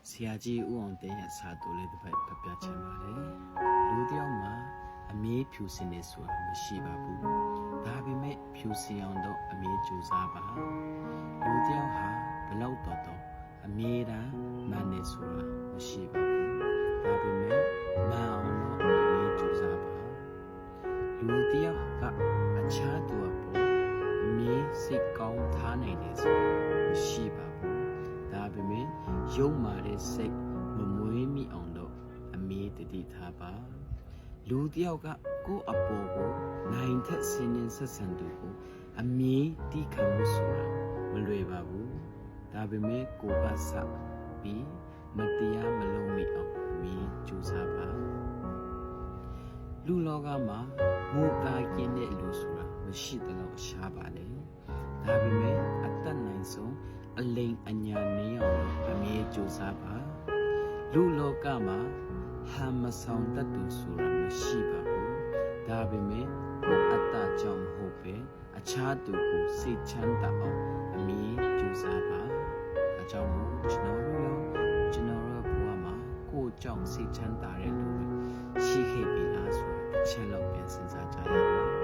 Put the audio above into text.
ဆရာကြီးဦးအောင်တင်းရဲ့စာတူလေးတစ်ပတ်ဖတ်ပြချင်ပါတယ်လူတယောက်မှာအမေးဖြူစင်နေဆိုတာမရှိပါဘူးဒါပေမဲ့ဖြူစင်အောင်တော့အမေးကြိုးစားပါလူတယောက်ဟာဘလောက်တော့အမေးတမ်းမှန်နေဆိုတာမရှိပါဘူးဒါပေမဲ့မှန်အောင်တော့အမေးကြိုးစားပါလူတယောက်ကအခြားသူအပေါ်အမေးစိတ်ကောင်းထားနိုင်တယ်ဆိုတာမရှိပါဘူးဒါပေမဲ့ရုံမာတဲ့စိတ်မမွေးမိအောင်တော့အမေးတတိထားပါလူတယောက်ကကိုယ့်အပေါ်ကိုနိုင်ထက်စင်းနေဆက်ဆံသူကိုအမေးတိခံမှုဆိုတာမလွယ်ပါဘူးဒါပေမဲ့ကိုကစပြီးမတရားမလုံးမိအောင်အမေးကြိုးစားပါလူလောကမှာမူကားကျင်းတဲ့လူဆိုတာမရှိတဲ့လောက်ရှားပါလေဒါပေမဲ့အတတ်နိုင်ဆုံးအလိမ်အညာနေအောင်အမြဲကြိုးစားပါလူလောကမှာဟမ်မဆောင်တတ်သူဆိုတာမရှိပါဘူးဒါပေမဲ့ကိုအတ္တကြောင့်မဟုတ်ပဲအခြားသူကိုစိတ်ချမ်းသာအောင်အမြဲကြိုးစားပါအကြောင်းကိုကျွန်တော်တို့ဘဝမှာကိုကြောင့်စိတ်ချမ်းသာတဲ့လူတွေရှိခဲ့ပြီလားဆိုတာတစ်ချက်လောက်ပြန်စဉ်းစားကြရအောင်